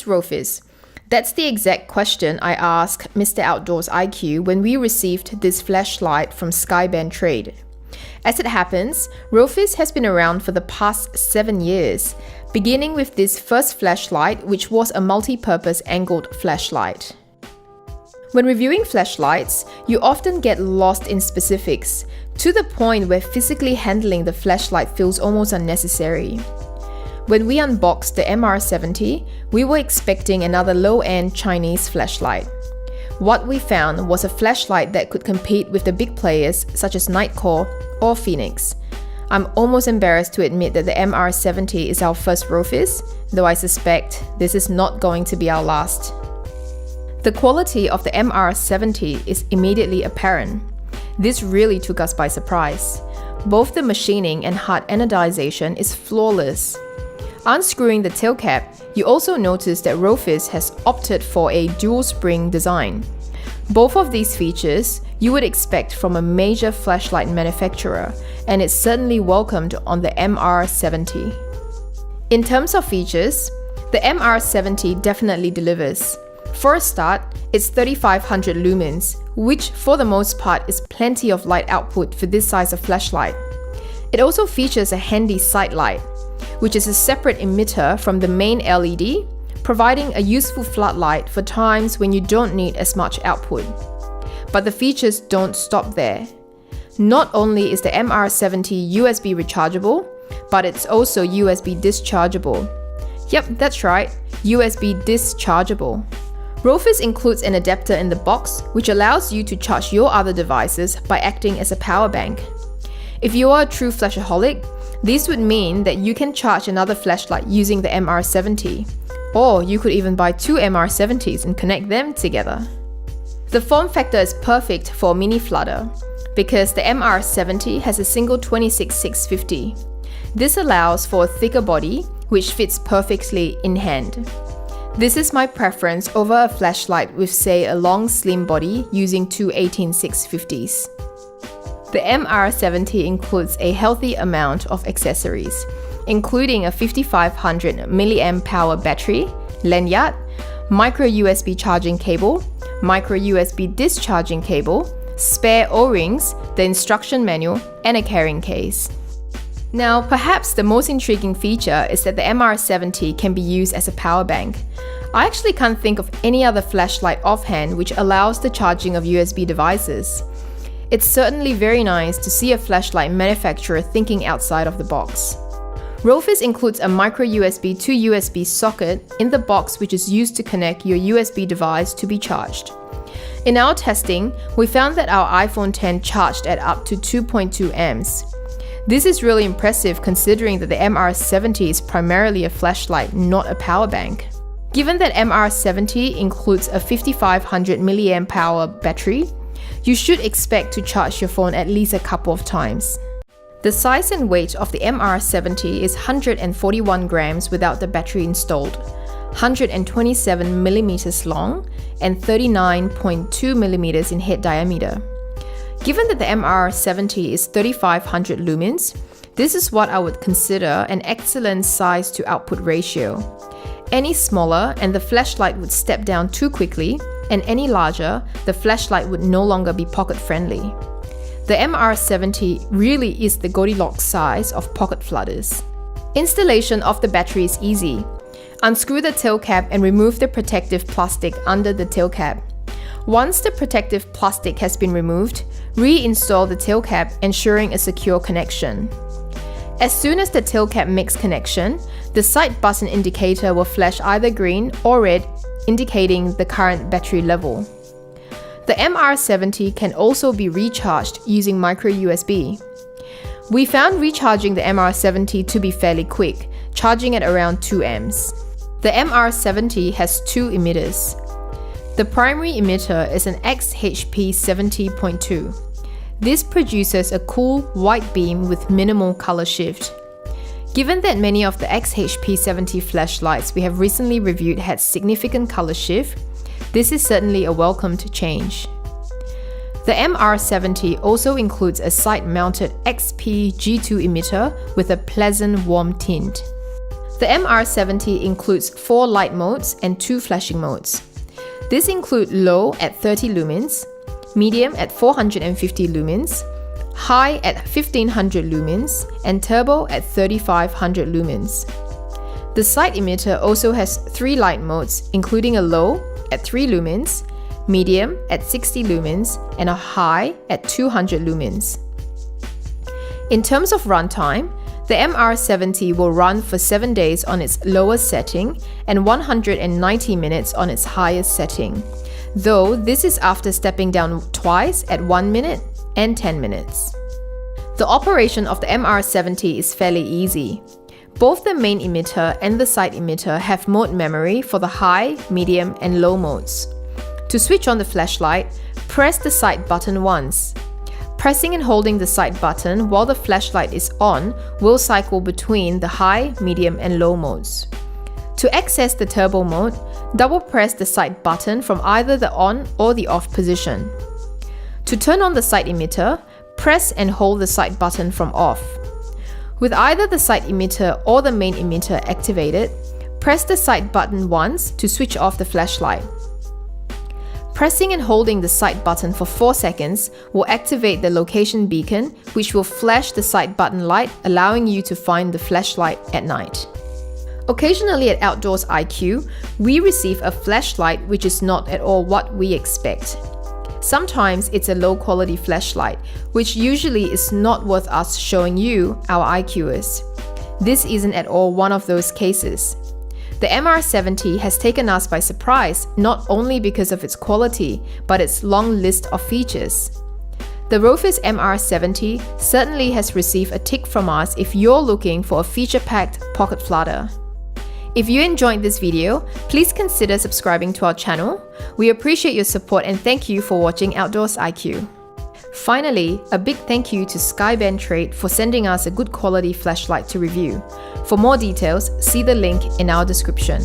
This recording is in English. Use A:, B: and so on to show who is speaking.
A: Rofis? That's the exact question I asked Mr. OutdoorsIQ when we received this flashlight from Skybentrade. As it happens, Rofis has been around for the past 7 years, beginning with this first flashlight, which was a multi-purpose angled flashlight. When reviewing flashlights, you often get lost in specifics, to the point where physically handling the flashlight feels almost unnecessary. When we unboxed the MR70, we were expecting another low-end Chinese flashlight. What we found was a flashlight that could compete with the big players such as Qole or Phoenix. I'm almost embarrassed to admit that the MR70 is our first Rofis, though I suspect this is not going to be our last. The quality of the MR70 is immediately apparent. This really took us by surprise. Both the machining and hard anodization is flawless. Unscrewing the tail cap, you also notice that Rofis has opted for a dual spring design. Both of these features you would expect from a major flashlight manufacturer, and it's certainly welcomed on the MR70. In terms of features, the MR70 definitely delivers. For a start, it's 3500 lumens, which for the most part is plenty of light output for this size of flashlight. It also features a handy side light, which is a separate emitter from the main LED, providing a useful floodlight for times when you don't need as much output. But the features don't stop there. Not only is the MR70 USB rechargeable, but it's also USB dischargeable. Yep, that's right, USB dischargeable. Rofis includes an adapter in the box, which allows you to charge your other devices by acting as a power bank. If you are a true flashaholic, this would mean that you can charge another flashlight using the MR70, or you could even buy 2 MR70s and connect them together. The form factor is perfect for a mini flutter, because the MR70 has a single 26-650. This allows for a thicker body, which fits perfectly in hand. This is my preference over a flashlight with, say, a long slim body using 2 18-650s. The MR70 includes a healthy amount of accessories, including a 5500 mAh battery, lanyard, micro USB charging cable, micro USB discharging cable, spare O-rings, the instruction manual, and a carrying case. Now, perhaps the most intriguing feature is that the MR70 can be used as a power bank. I actually can't think of any other flashlight offhand which allows the charging of USB devices. It's certainly very nice to see a flashlight manufacturer thinking outside of the box. Rofis includes a micro USB to USB socket in the box, which is used to connect your USB device to be charged. In our testing, we found that our iPhone X charged at up to 2.2 amps. This is really impressive considering that the MR70 is primarily a flashlight, not a power bank. Given that MR70 includes a 5500 mAh battery, you should expect to charge your phone at least a couple of times. The size and weight of the MR70 is 141 grams without the battery installed, 127 millimeters long, and 39.2 millimeters in head diameter. Given that the MR70 is 3500 lumens, this is what I would consider an excellent size to output ratio. Any smaller and the flashlight would step down too quickly, and any larger, the flashlight would no longer be pocket friendly. The MR70 really is the Goldilocks size of pocket flooders. Installation of the battery is easy. Unscrew the tail cap and remove the protective plastic under the tail cap. Once the protective plastic has been removed, reinstall the tail cap, ensuring a secure connection. As soon as the tail cap makes connection, the side button indicator will flash either green or red, indicating the current battery level. The MR70 can also be recharged using micro USB. We found recharging the MR70 to be fairly quick, charging at around 2 amps. The MR70 has 2 emitters. The primary emitter is an XHP70.2. This produces a cool white beam with minimal color shift. Given that many of the XHP70 flashlights we have recently reviewed had significant color shift, this is certainly a welcomed change. The MR70 also includes a side-mounted XP G2 emitter with a pleasant warm tint. The MR70 includes 4 light modes and 2 flashing modes. These include low at 30 lumens, medium at 450 lumens, high at 1500 lumens, and turbo at 3500 lumens. The side emitter also has 3 light modes, including a low at 3 lumens, medium at 60 lumens, and a high at 200 lumens. In terms of runtime, the MR70 will run for 7 days on its lowest setting and 190 minutes on its highest setting, though this is after stepping down twice at 1 minute and 10 minutes. The operation of the MR70 is fairly easy. Both the main emitter and the side emitter have mode memory for the high, medium, and low modes. To switch on the flashlight, press the side button once. Pressing and holding the side button while the flashlight is on will cycle between the high, medium, and low modes. To access the turbo mode, double press the side button from either the on or the off position. To turn on the side emitter, press and hold the side button from off. With either the side emitter or the main emitter activated, press the side button once to switch off the flashlight. Pressing and holding the side button for 4 seconds will activate the location beacon, which will flash the side button light, allowing you to find the flashlight at night. Occasionally at OutdoorsIQ, we receive a flashlight which is not at all what we expect. Sometimes it's a low-quality flashlight, which usually is not worth us showing you, our IQers. This isn't at all one of those cases. The MR70 has taken us by surprise, not only because of its quality, but its long list of features. The Rofis MR70 certainly has received a tick from us if you're looking for a feature-packed pocket flutter. If you enjoyed this video, please consider subscribing to our channel. We appreciate your support and thank you for watching OutdoorsIQ. Finally, a big thank you to Skybentrade for sending us a good quality flashlight to review. For more details, see the link in our description.